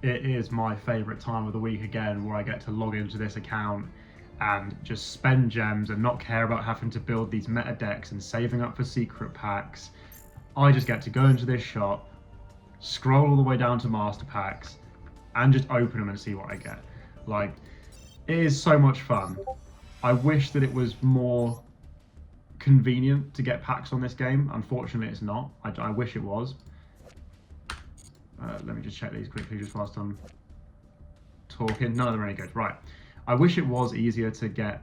It is my favourite time of the week again, where I get to log into this account and just spend gems and not care about having to build these meta decks and saving up for secret packs. I just get to go into this shop, scroll all the way down to master packs, and just open them and see what I get. Like, it is so much fun. I wish that it was more convenient to get packs on this game. Unfortunately, it's not. I wish it was. Let me just check these quickly just whilst I'm talking. None of them are any good. Right. I wish it was easier to get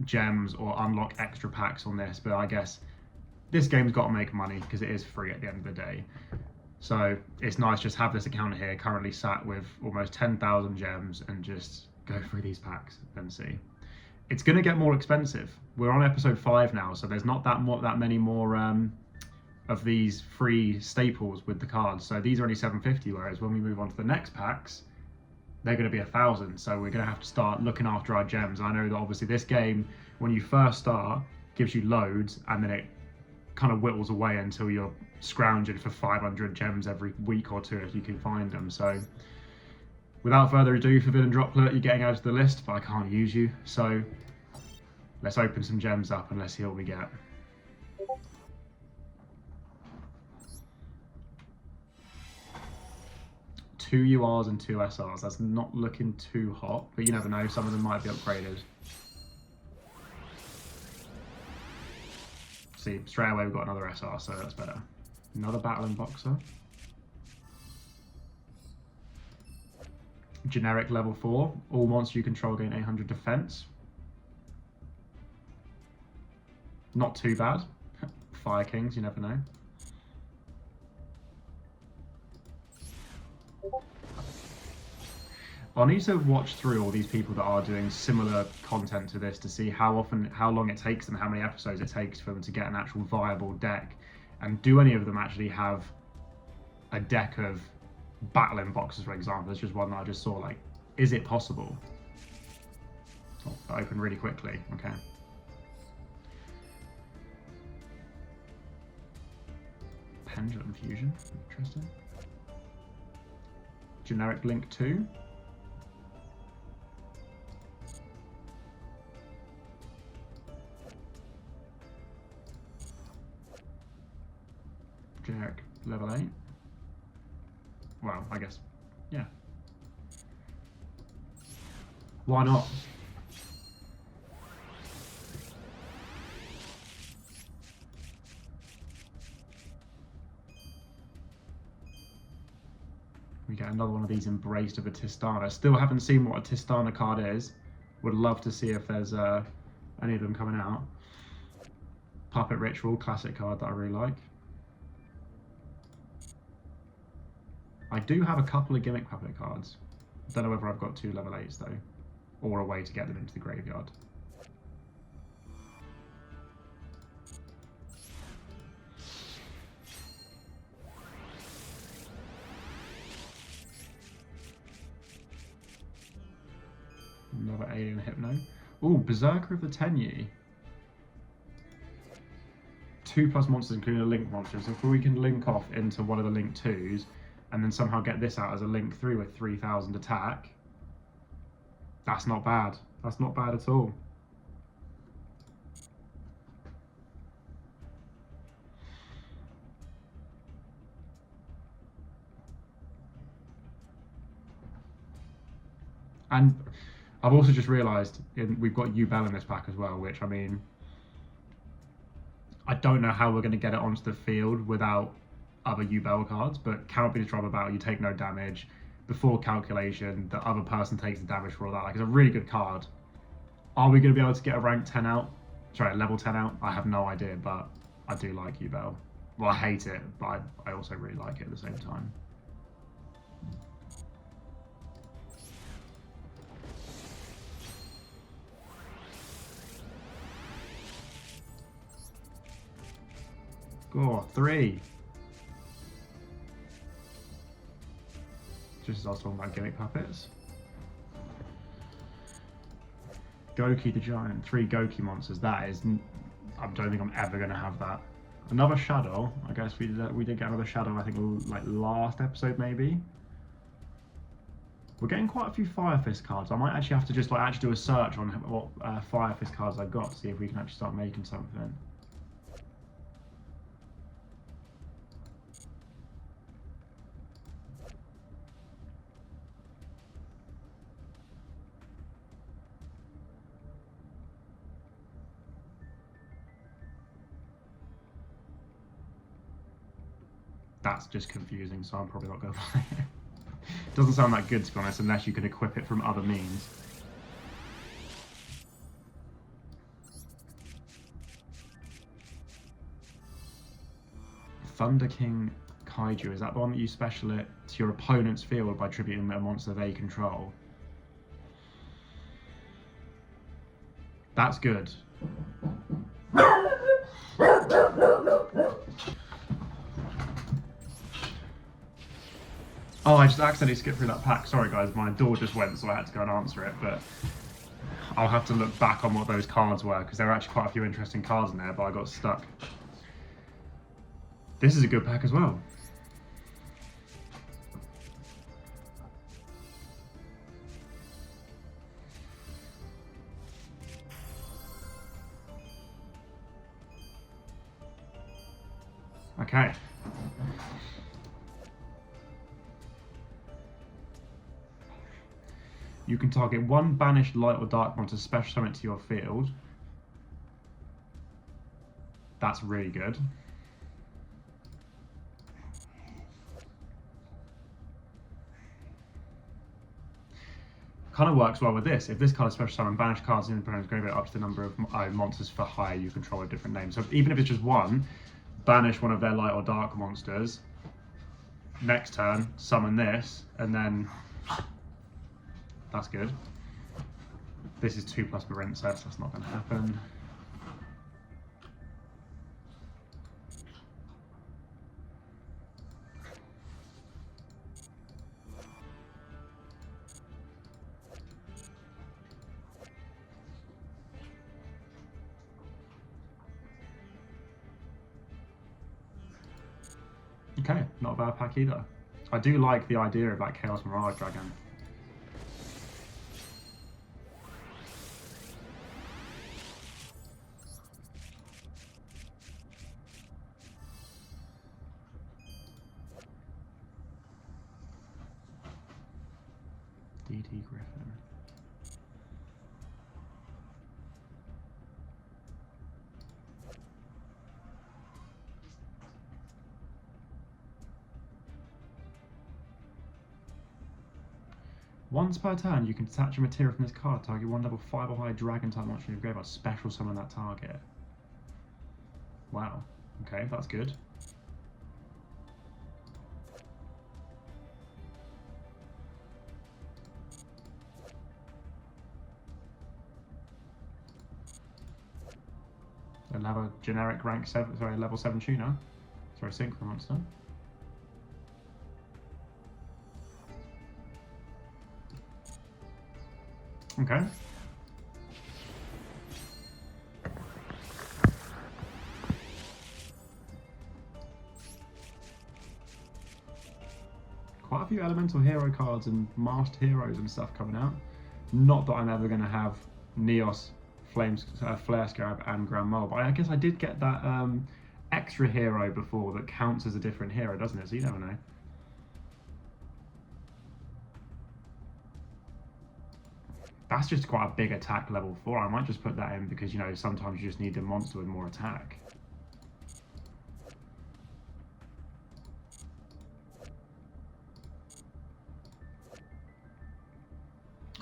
gems or unlock extra packs on this, but I guess this game's got to make money because it is free at the end of the day. So it's nice just have this account here currently sat with almost 10,000 gems and just go through these packs and see. It's going to get more expensive. We're on episode 5 now, so there's not that many more of these free staples with the cards. So these are only 750, whereas when we move on to the next packs, they're going to be 1,000. So we're going to have to start looking after our gems. I know that obviously this game, when you first start, gives you loads, and then it kind of whittles away until you're scrounging for 500 gems every week or two if you can find them. So without further ado, for Villain Droplet, you're getting out of the list, but I can't use you. So let's open some gems up and let's see what we get. Two URs and two SRs. That's not looking too hot, but you never know. Some of them might be upgraded. See, straight away we've got another SR, so that's better. Another Battling Boxer. Generic level 4. All monsters you control gain 800 defense. Not too bad. Fire Kings, you never know. I'll need to watch through all these people that are doing similar content to this to see how long it takes them, how many episodes it takes for them to get an actual viable deck. And do any of them actually have a deck of Battling Boxes, for example? There's just one that I just saw. Like, is it possible? Oh, that opened really quickly. Okay. Pendulum Fusion. Interesting. Generic Link 2. Generic level 8. Well, I guess, yeah. Why not? We get another one of these Embraced of a Tistana. Still haven't seen what a Tistana card is. Would love to see if there's any of them coming out. Puppet Ritual, classic card that I really like. I do have a couple of gimmick puppet cards. Don't know whether I've got 2 level 8s though, or a way to get them into the graveyard. Another Alien Hypno. Ooh, Berserker of the Tenyi. 2+ monsters, including a Link monster. So if we can link off into one of the Link 2s, and then somehow get this out as a Link 3 with 3,000 attack, that's not bad. That's not bad at all. And I've also just realised we've got Duel in this pack as well, which, I mean, I don't know how we're going to get it onto the field without other Duel cards, but cannot be the trouble about you take no damage. Before calculation, the other person takes the damage for all that. Like, it's a really good card. Are we going to be able to get a rank 10 out? Sorry, a level 10 out? I have no idea, but I do like Duel. Well, I hate it, but I also really like it at the same time. Oh, 3. Just as I was talking about gimmick puppets. Goki the Giant, 3 Goki monsters. That is, I don't think I'm ever going to have that. Another Shadow. I guess we did get another Shadow, I think, like last episode maybe. We're getting quite a few Fire Fist cards. I might actually have to just like do a search on what Fire Fist cards I've got to see if we can actually start making something. That's just confusing, so I'm probably not going to play it. Doesn't sound that good, to be honest, unless you can equip it from other means. Thunder King Kaiju, is that the one that you special it to your opponent's field by tributing a monster they control? That's good. Oh, I just accidentally skipped through that pack. Sorry guys, my door just went, so I had to go and answer it, but I'll have to look back on what those cards were, because there were actually quite a few interesting cards in there, but I got stuck. This is a good pack as well. Okay. You can target one banished light or dark monster, special summon it to your field. That's really good. Kind of works well with this. If this card is special summon, banish cards in the opponent's graveyard up to the number of monsters for hire you control a different name. So even if it's just one, banish one of their light or dark monsters. Next turn, summon this, and then that's good. This is 2+ Marincess, that's not going to happen. Okay, not a bad pack either. I do like the idea of that Chaos Mirage Dragon. DT Griffin. Once per turn, you can detach a material from this card, target one level 5 or higher dragon type monster in your graveyard, special summon that target. Wow. Okay, that's good. They'll have a generic rank 7, sorry, level 7 tuner. Sorry, synchro monster. Okay. Quite a few elemental hero cards and masked heroes and stuff coming out. Not that I'm ever going to have Neos, Flare Scarab and Grand Mole, but I guess I did get that extra hero before that counts as a different hero, doesn't it? So you never know. That's just quite a big attack level 4. I might just put that in because, you know, sometimes you just need a monster with more attack.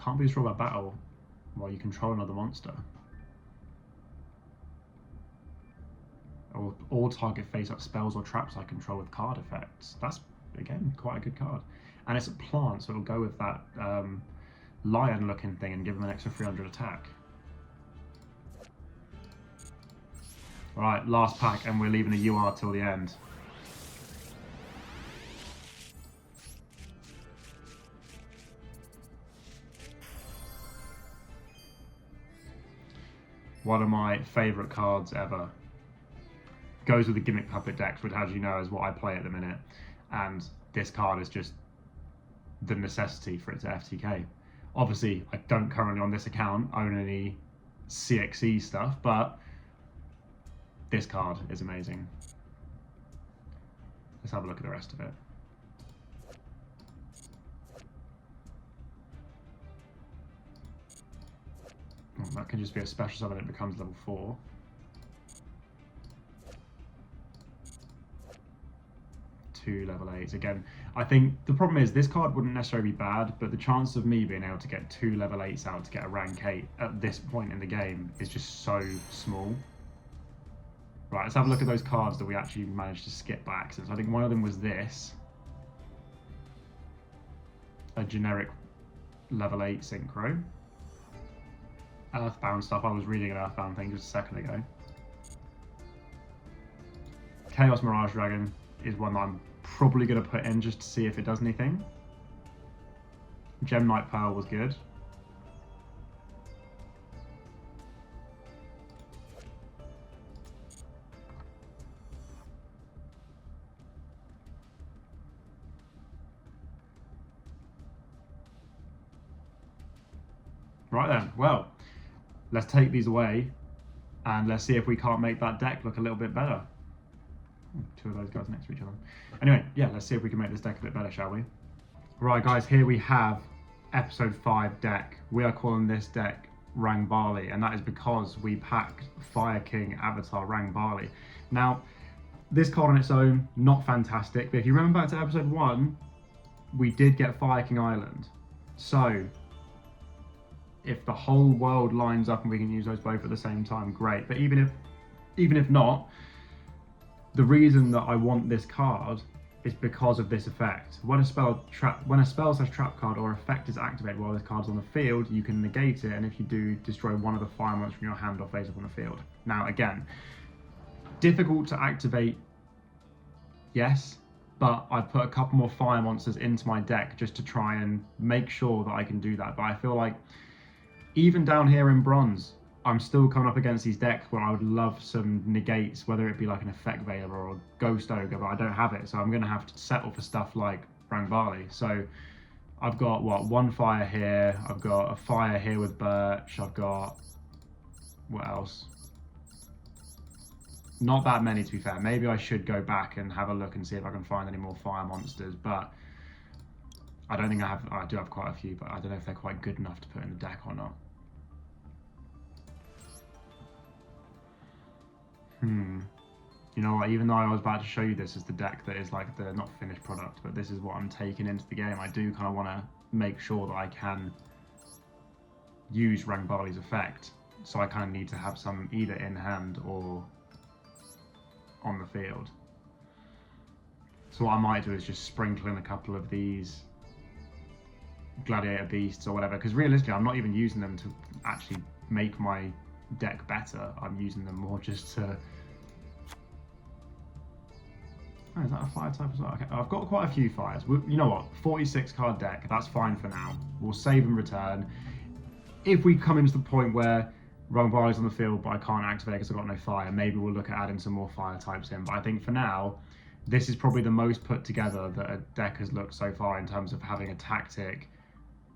Can't be destroyed by battle while you control another monster. Or all target face-up spells or traps I control with card effects. That's, again, quite a good card. And it's a plant, so it'll go with that lion-looking thing and give them an extra 300 attack. Alright, last pack, and we're leaving a UR till the end. One of my favourite cards ever. Goes with the Gimmick Puppet decks, which, as you know, is what I play at the minute. And this card is just the necessity for it to FTK. Obviously, I don't currently on this account own any CXE stuff, but this card is amazing. Let's have a look at the rest of it. Oh, that can just be a special summon, it becomes level 4. Two level 8s. Again, I think the problem is this card wouldn't necessarily be bad, but the chance of me being able to get 2 level 8s out to get a rank 8 at this point in the game is just so small. Right, let's have a look at those cards that we actually managed to skip by accident. So I think one of them was this. A generic level 8 synchro. Earthbound stuff. I was reading an Earthbound thing just a second ago. Chaos Mirage Dragon is one that I'm probably going to put in just to see if it does anything. Gem Knight Pearl was good. Right then, well, let's take these away and let's see if we can't make that deck look a little bit better. Two of those guys next to each other. Anyway, yeah, let's see if we can make this deck a bit better, shall we? Right, guys, here we have episode 5 deck. We are calling this deck Rang Barley, and that is because we packed Fire King Avatar Rang Barley. Now, this card on its own, not fantastic, but if you remember back to episode 1, we did get Fire King Island. So, if the whole world lines up and we can use those both at the same time, great. But even if not, the reason that I want this card is because of this effect. When a spell / trap card or effect is activated while this card's on the field, you can negate it, and if you do, destroy one of the fire monsters from your hand or face up on the field. Now again, difficult to activate, yes, but I've put a couple more fire monsters into my deck just to try and make sure that I can do that. But I feel like even down here in bronze, I'm still coming up against these decks where I would love some negates, whether it be like an Effect Veiler or a Ghost Ogre, but I don't have it, so I'm going to have to settle for stuff like Rang Barley. So I've got, what, 1 fire here, I've got a fire here with Birch, I've got, what else? Not that many, to be fair. Maybe I should go back and have a look and see if I can find any more fire monsters, but I don't think I do have quite a few, but I don't know if they're quite good enough to put in the deck or not. You know what, even though I was about to show you this as the deck that is like the not finished product, but this is what I'm taking into the game, I do kind of want to make sure that I can use Rang Barley's effect. So I kind of need to have some either in hand or on the field. So what I might do is just sprinkle in a couple of these Gladiator Beasts or whatever, because realistically I'm not even using them to actually make my deck better. I'm using them more just to... Oh, is that a fire type as well? Okay, I've got quite a few fires. You know what? 46 card deck, that's fine for now. We'll save and return. If we come into the point where Rang Barley's on the field but I can't activate because I've got no fire, maybe we'll look at adding some more fire types in. But I think for now, this is probably the most put together that a deck has looked so far in terms of having a tactic,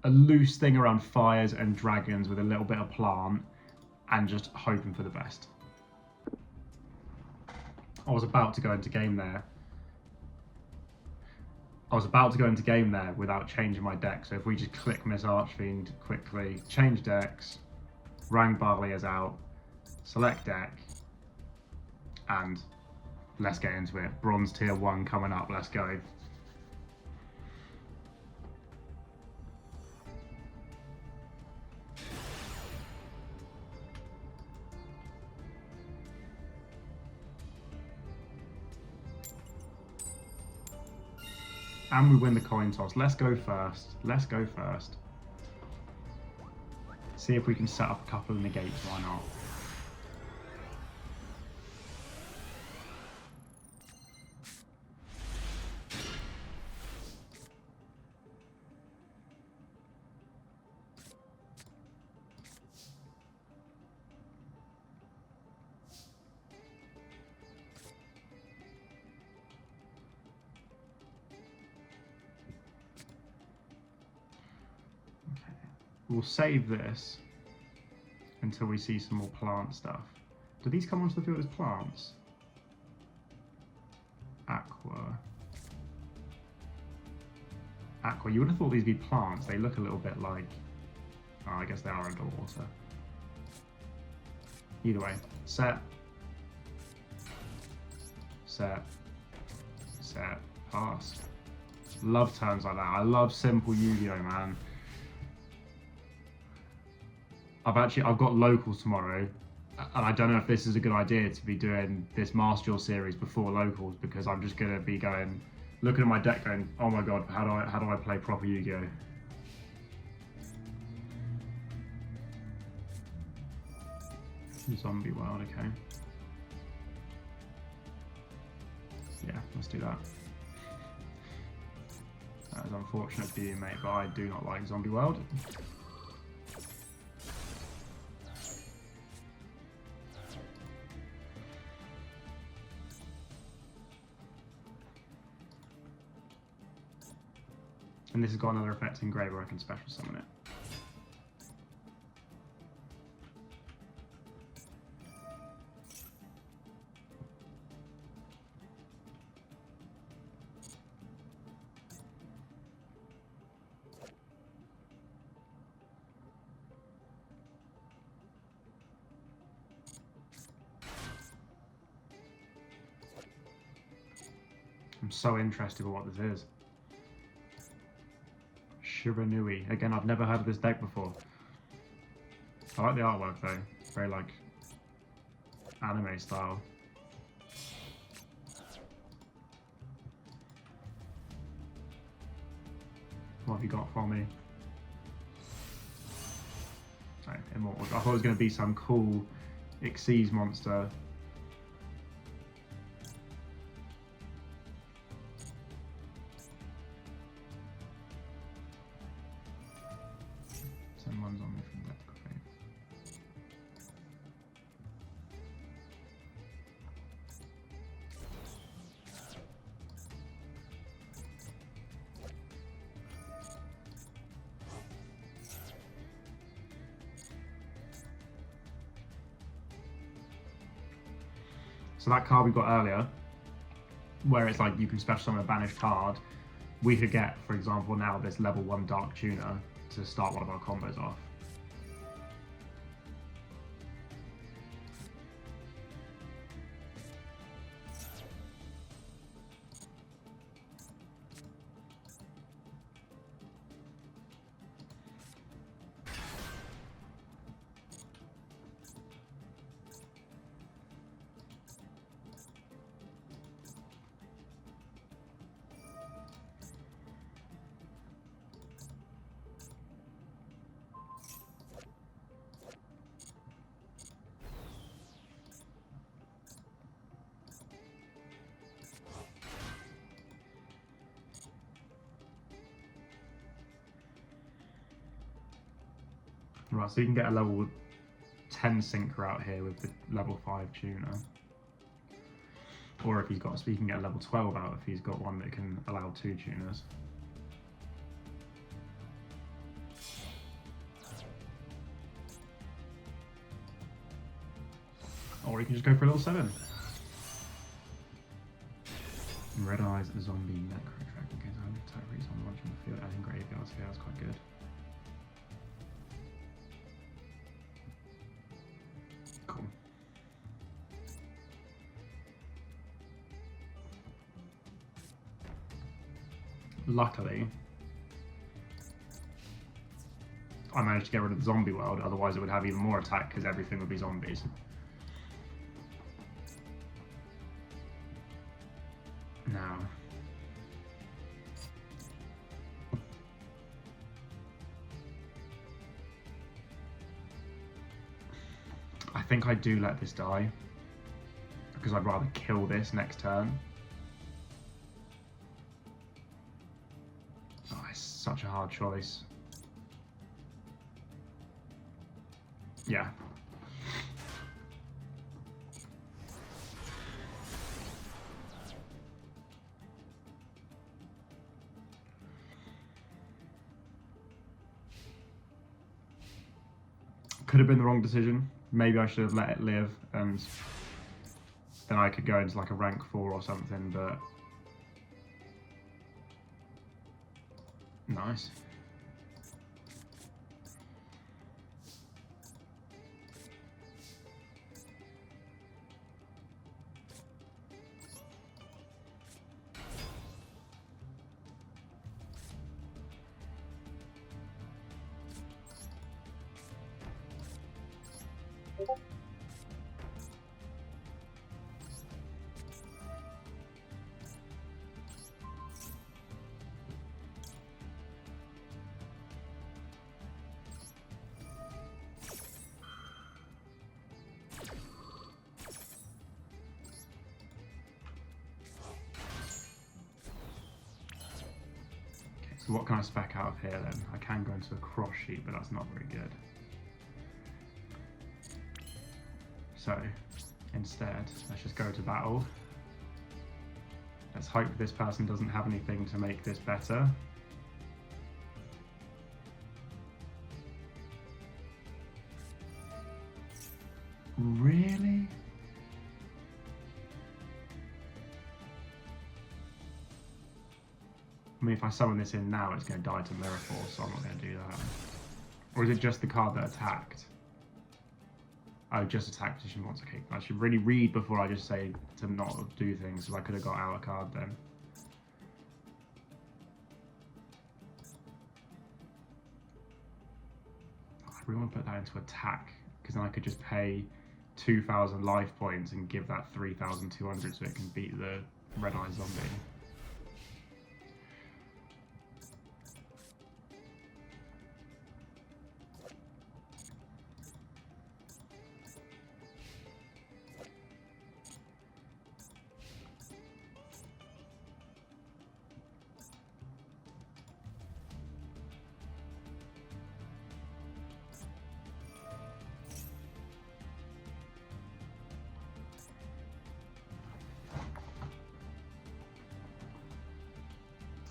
a loose thing around fires and dragons with a little bit of plant, and just hoping for the best. I was about to go into game there without changing my deck. So if we just click Miss Archfiend quickly, change decks, Rang Barley is out, select deck, and let's get into it. Bronze tier 1 coming up, let's go. And we win the coin toss. Let's go first. See if we can set up a couple of negates, why not? We'll save this until we see some more plant stuff. Do these come onto the field as plants? Aqua. Aqua. You would have thought these would be plants. They look a little bit like... Oh, I guess they are underwater. Either way. Set. Set. Set. Pass. Love turns like that. I love simple Yu-Gi-Oh, man. I've got locals tomorrow, and I don't know if this is a good idea to be doing this Master Duel series before locals, because I'm just gonna be going, looking at my deck, going, oh my god, how do I play proper Yu-Gi-Oh? Zombie World, okay. Yeah, let's do that. That is unfortunate for you, mate, but I do not like Zombie World. And this has got another effect engraved where I can special summon it. I'm so interested in what this is. Shiranui. Again, I've never heard of this deck before. I like the artwork though. It's very like anime style. What have you got for me? Right, Immortals. I thought it was going to be some cool Xyz monster. Someone's on me from that grave. So that card we got earlier, where it's like you can special summon a banished card, we could get, for example, now this level 1 Dark Tuner to start one of our combos off. Right, so you can get a level 10 Synchro out here with the level 5 Tuner. Or if he's got, so you can get a level 12 out if he's got one that can allow 2 tuners. Or you can just go for a level 7. Red Eyes, Zombie, Necro Dragon. Okay, so I have Tyrese on launch on the field, adding graveyards here, that's quite good. Cool. Luckily, I managed to get rid of the zombie world, otherwise it would have even more attack because everything would be zombies. Now, I think I do let this die because I'd rather kill this next turn. Oh, it's such a hard choice. Yeah. Could have been the wrong decision. Maybe I should have let it live, and then I could go into like a rank 4 or something, but... Nice. So what can I spec out of here then? I can go into a cross sheet, but that's not very good. So instead, let's just go to battle. Let's hope this person doesn't have anything to make this better. Really? I mean, if I summon this in now, it's going to die to Mirror Force, so I'm not going to do that. Or is it just the card that attacked? Oh, just attack position once. Okay, I should really read before I just say to not do things, so I could have got out a card then. I really want to put that into attack, because then I could just pay 2,000 life points and give that 3,200 so it can beat the Red Eye Zombie.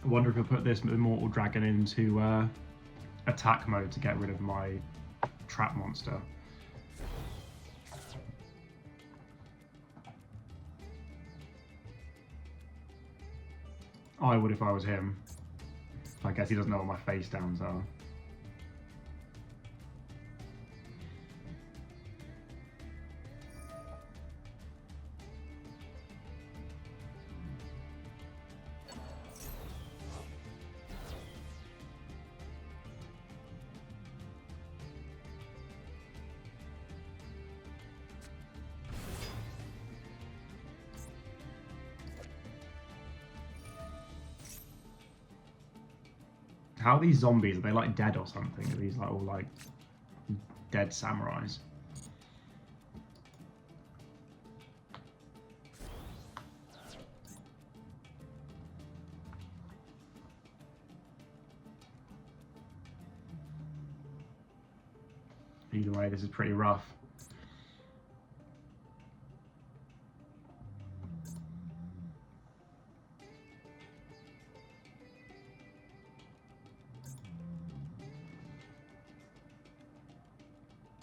I wonder if I put this Immortal Dragon into attack mode to get rid of my trap monster. I would if I was him. I guess he doesn't know what my face downs are. How are these zombies? Are they like dead or something? Are these like all like dead samurais? Either way, this is pretty rough.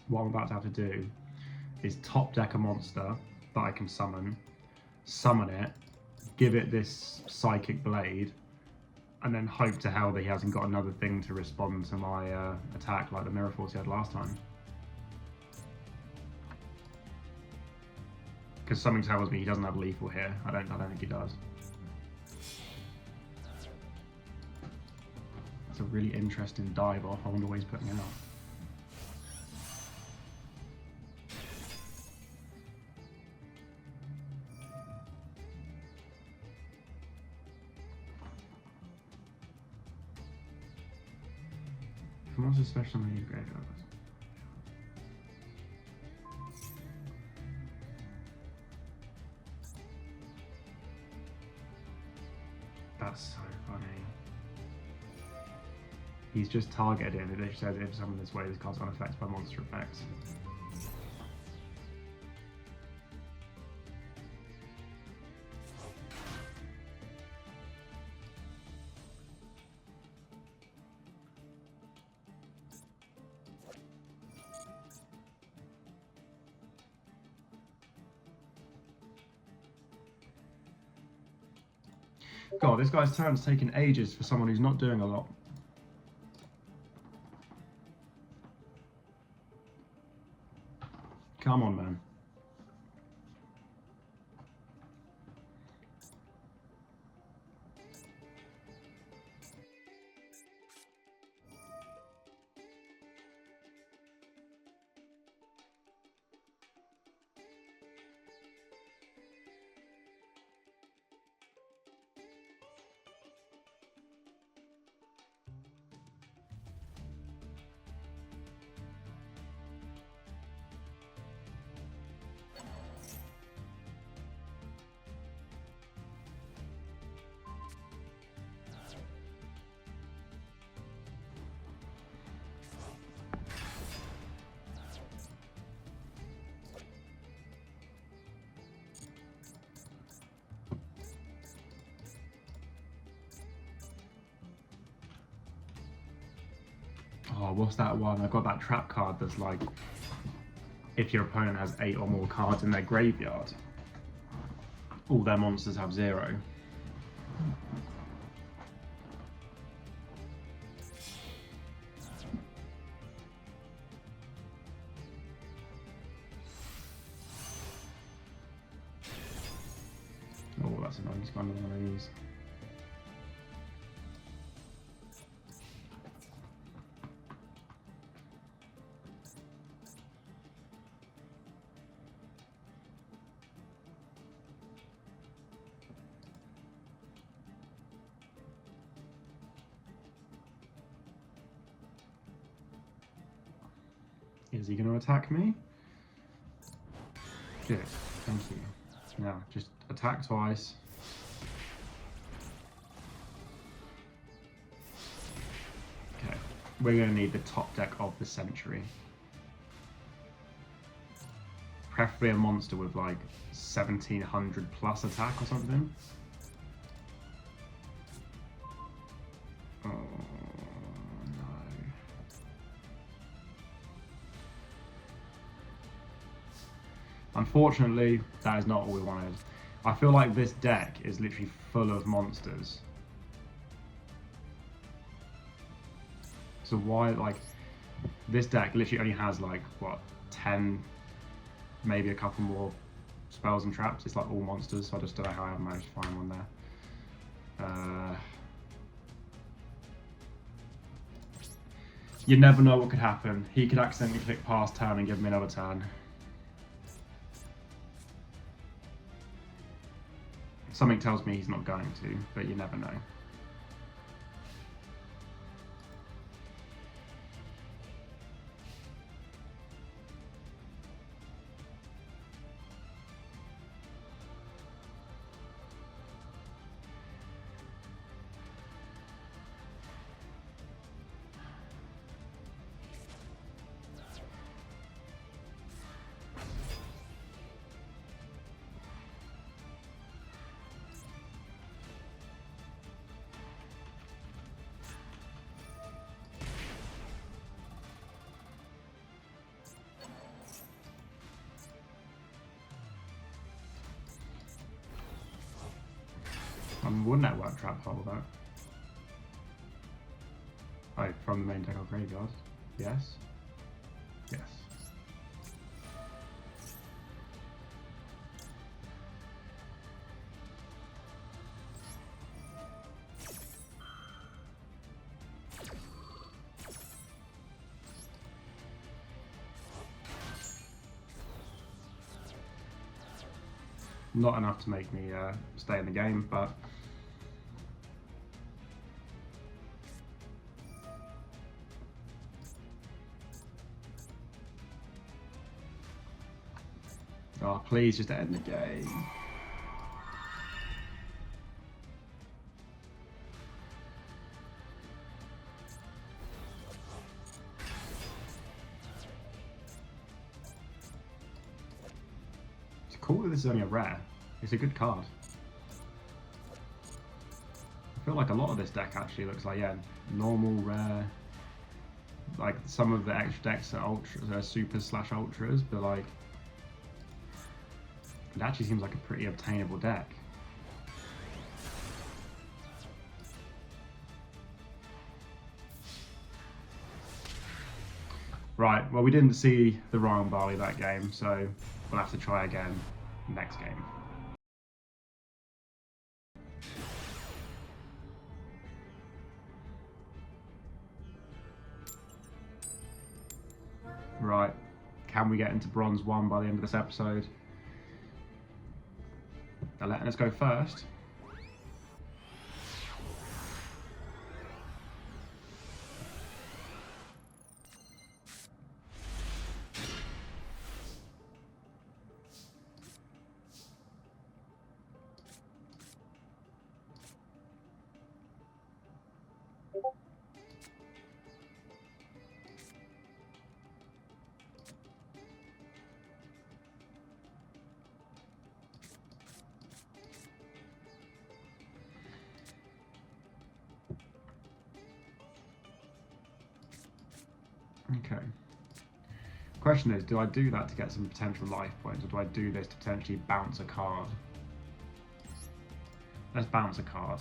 What I'm about to have to do is top deck a monster that I can summon it, give it this Psychic Blade, and then hope to hell that he hasn't got another thing to respond to my attack like the Mirror Force he had last time. Because something tells me he doesn't have lethal here. I don't think he does. It's a really interesting dive off. I wonder what he's putting out. Monster special on the graveyard. That's so funny. He's just targeted it, and it says if summoned this way, this card's unaffected by monster effects. God, this guy's turn's taking ages for someone who's not doing a lot. Come on, man. Oh, what's that one? I got that trap card that's like, if your opponent has 8 or more cards in their graveyard, all their monsters have 0. Oh, that's annoying. He's got another one of these. Is he going to attack me? Good, thank you. Now, just attack twice. Okay, we're going to need the top deck of the century. Preferably a monster with like 1700 plus attack or something. Oh no. Unfortunately, that is not all we wanted. I feel like this deck is literally full of monsters. So why, like, this deck literally only has like, what, 10, maybe a couple more spells and traps. It's like all monsters, so I just don't know how I managed to find one there. You never know what could happen. He could accidentally click pass turn and give me another turn. Something tells me he's not going to, but you never know. Wouldn't that work trap hole though? Oh, from the main deck or graveyard? Yes? Yes. Not enough to make me stay in the game, but oh, please just end the game. It's cool that this is only a rare. It's a good card. I feel like a lot of this deck actually looks like, yeah, normal, rare. Like some of the extra decks are ultras, are supers / ultras, but like it actually seems like a pretty obtainable deck. Right, well, we didn't see the Royal Barley that game, so we'll have to try again next game. Right, can we get into Bronze 1 by the end of this episode? They're letting us go first. Okay. Question is, do I do that to get some potential life points, or do I do this to potentially bounce a card? Let's bounce a card.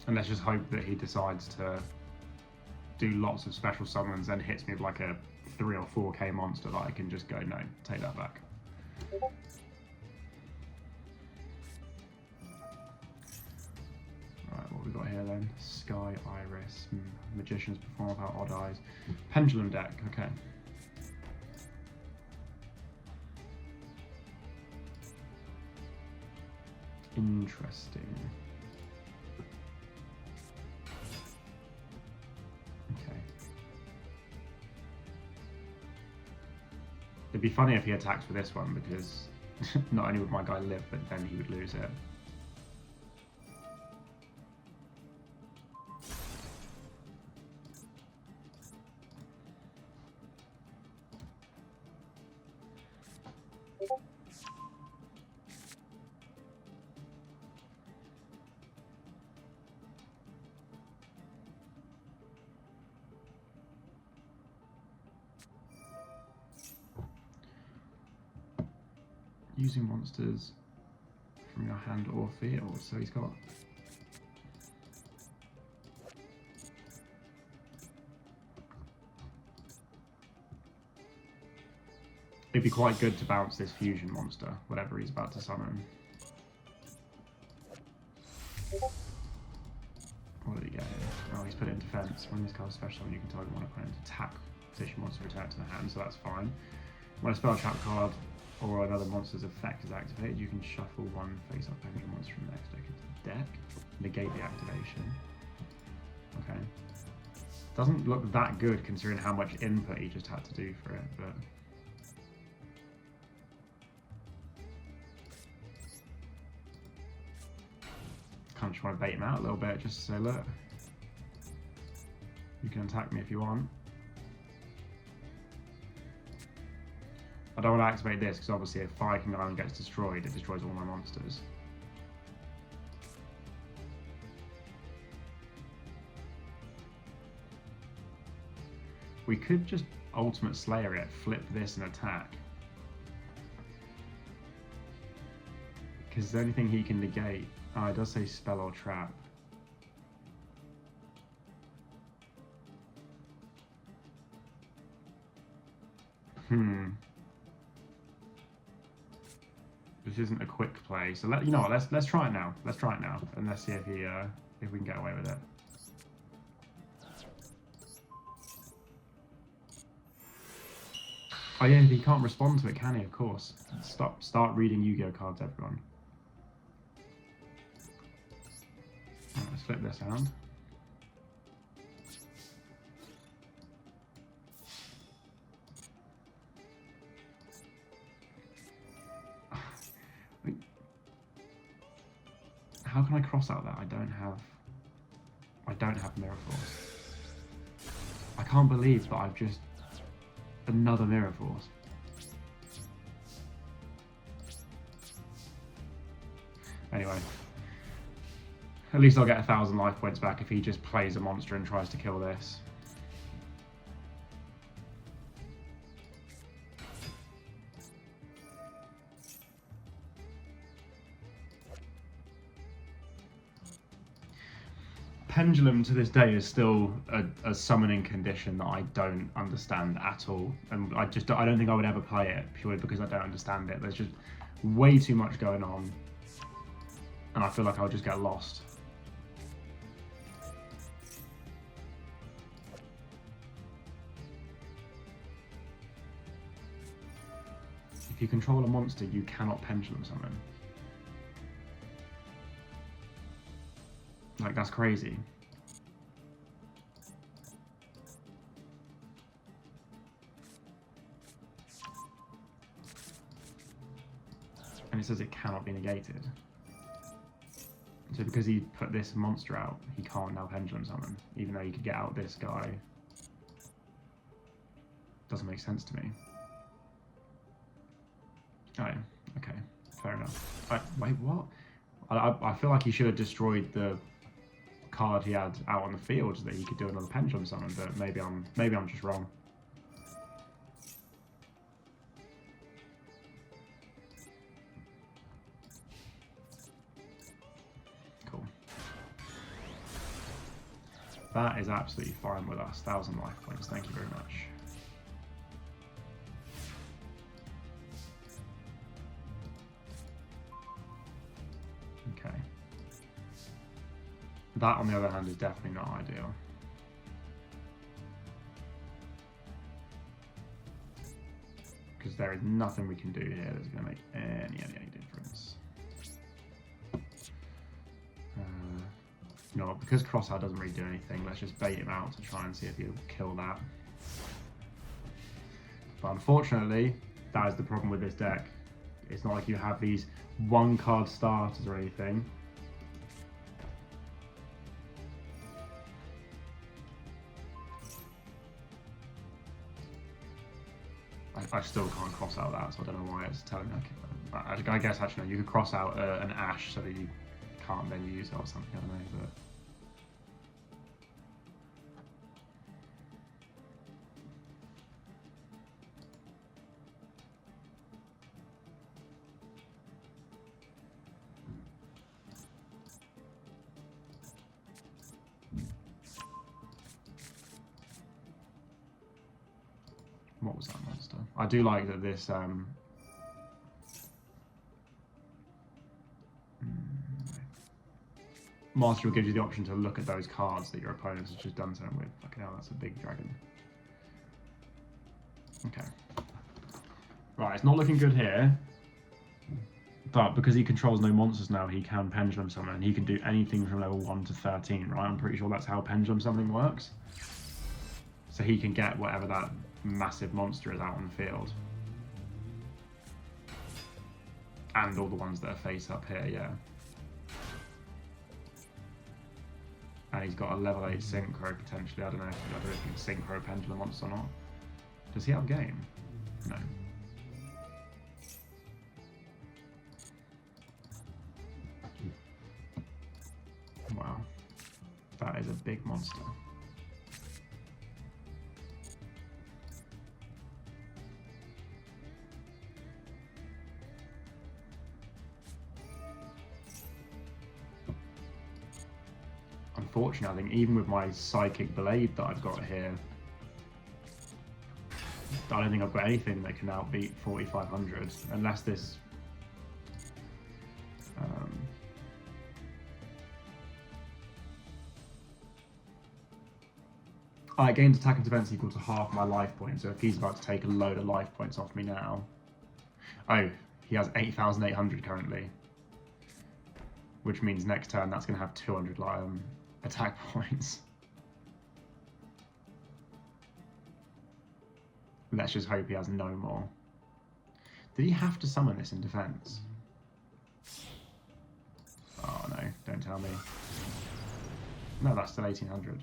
And let's just hope that he decides to do lots of special summons and hits me with like a 3 or 4k monster that I can just go, no, take that back. Right, what we got here then? Sky Iris, Magicians perform without odd eyes. Pendulum deck, okay. Interesting. Okay. It'd be funny if he attacks with this one, because not only would my guy live, but then he would lose it. Using monsters from your hand or field, so he's got... It'd be quite good to bounce this fusion monster, whatever he's about to summon. What did he get here? Oh, he's put it in defense. When this card's special summon, you can target one opponent attack position monster, return it to the hand, so that's fine. When a spell trap card or another monster's effect is activated, you can shuffle one face-up pendulum monster from the next deck into the deck, negate the activation. Okay. Doesn't look that good considering how much input he just had to do for it, but... kind of just want to bait him out a little bit, just to say, look, you can attack me if you want. I don't want to activate this because obviously if Fire King Island gets destroyed, it destroys all my monsters. We could just Ultimate Slayer it, flip this and attack. Because the only thing he can negate... Oh, it does say spell or trap. This isn't a quick play, so you know what? Let's try it now. Let's try it now, and let's see if he if we can get away with it. Oh yeah, he can't respond to it, can he? Of course. Start reading Yu-Gi-Oh cards, everyone. Right, let's flip this around. How can I cross out that? I don't have Mirror Force. I can't believe that I've just another Mirror Force. Anyway, at least I'll get 1,000 life points back if he just plays a monster and tries to kill this. Pendulum to this day is still a summoning condition that I don't understand at all, and I don't think I would ever play it purely because I don't understand it. There's just way too much going on, and I feel like I'll just get lost. If you control a monster, you cannot pendulum summon. Like, that's crazy. And it says it cannot be negated. So because he put this monster out, he can't now pendulum summon, even though he could get out this guy. Doesn't make sense to me. Oh, okay, fair enough. Wait, what? I feel like he should have destroyed the card he had out on the field so that he could do another pendulum summon, but maybe I'm just wrong. Cool. That is absolutely fine with us. 1,000 life points. Thank you very much. Okay. That, on the other hand, is definitely not ideal. Because there is nothing we can do here that's going to make any difference. You know what, because Crosshair doesn't really do anything, let's just bait him out to try and see if he'll kill that. But unfortunately, that is the problem with this deck. It's not like you have these one-card starters or anything. I still can't cross out that, so I don't know why it's telling me. I guess actually no, you could cross out an Ash so that you can't then use it or something, I don't know, but... What was that monster? I do like that this Master gives you the option to look at those cards that your opponent has just done something with. Fucking hell, that's a big dragon. Okay. Right, it's not looking good here. But because he controls no monsters now, he can pendulum summon, and he can do anything from level 1 to 13, right? I'm pretty sure that's how pendulum summoning works. So he can get whatever that massive monster is out on the field. And all the ones that are face up here, yeah. And he's got a level 8 synchro potentially. I don't know if it's synchro pendulum monster or not. Does he have game? No. Wow. That is a big monster. Unfortunately, I think even with my Psychic Blade that I've got here, I don't think I've got anything that can outbeat 4,500, unless this... it gains attack and defense equal to half my life points, so if he's about to take a load of life points off me now... Oh, he has 8,800 currently. Which means next turn that's going to have 200 attack points. Let's just hope he has no more. Did he have to summon this in defense? Oh no, don't tell me. No, that's still 1,800.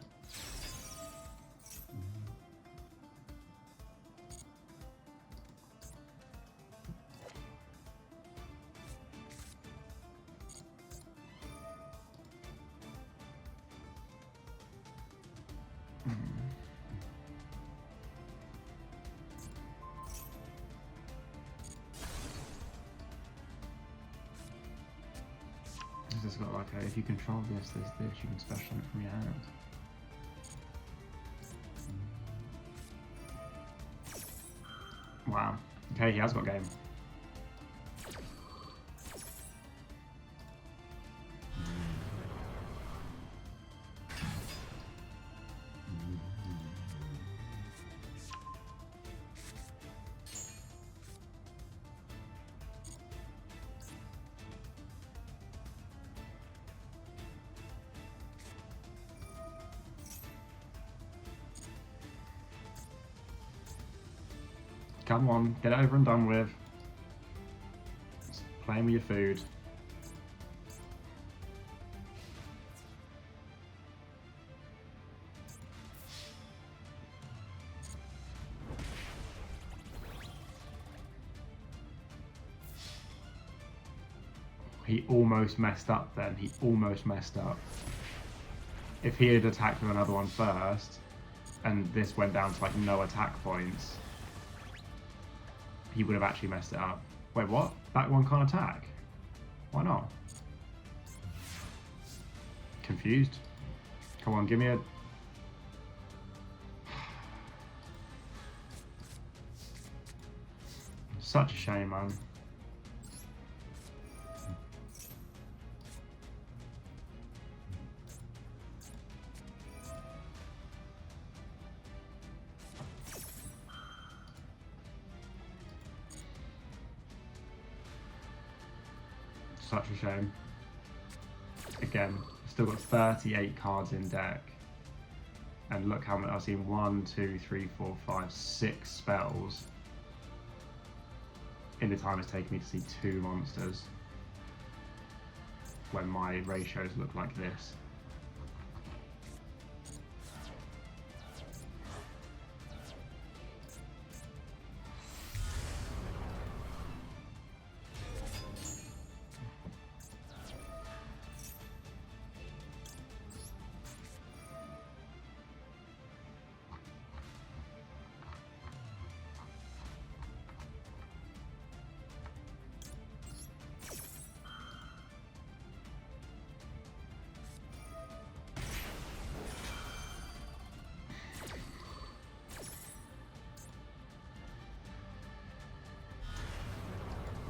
This has got like a, if you control this, there's this, you can special it from your hand. Wow. Okay, he has got game. Come on, get it over and done with. Just playing with your food. He almost messed up then. He almost messed up. If he had attacked with another one first, and this went down to like no attack points, he would have actually messed it up. Wait, what? That one can't attack? Why not? Confused. Come on, give me a... Such a shame, man. Such a shame. Again, still got 38 cards in deck. And look how many, I've seen 1, 2, 3, 4, 5, 6 spells in the time it's taken me to see 2 monsters when my ratios look like this.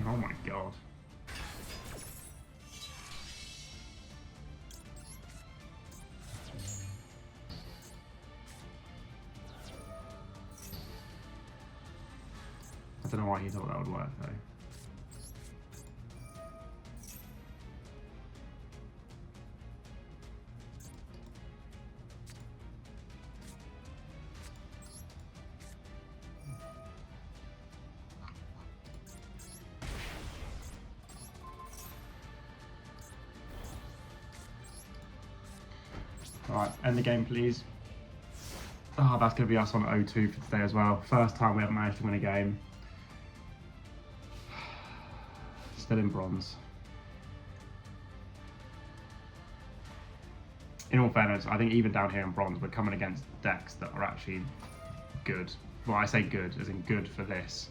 Oh my god. I don't know why he thought that would work though. Alright, end the game please. Oh, that's going to be us on 0-2 for today as well. First time we haven't managed to win a game. Still in bronze. In all fairness, I think even down here in bronze, we're coming against decks that are actually good. Well, I say good, as in good for this.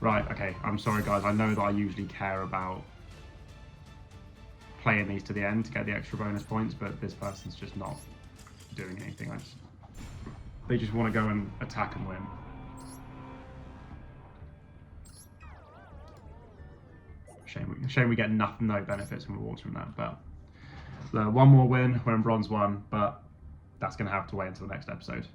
Right, okay, I'm sorry guys, I know that I usually care about playing these to the end to get the extra bonus points, but this person's just not doing anything. They just want to go and attack and win. Shame we get no benefits and rewards from that, but one more win, we're in bronze 1, but that's going to have to wait until the next episode.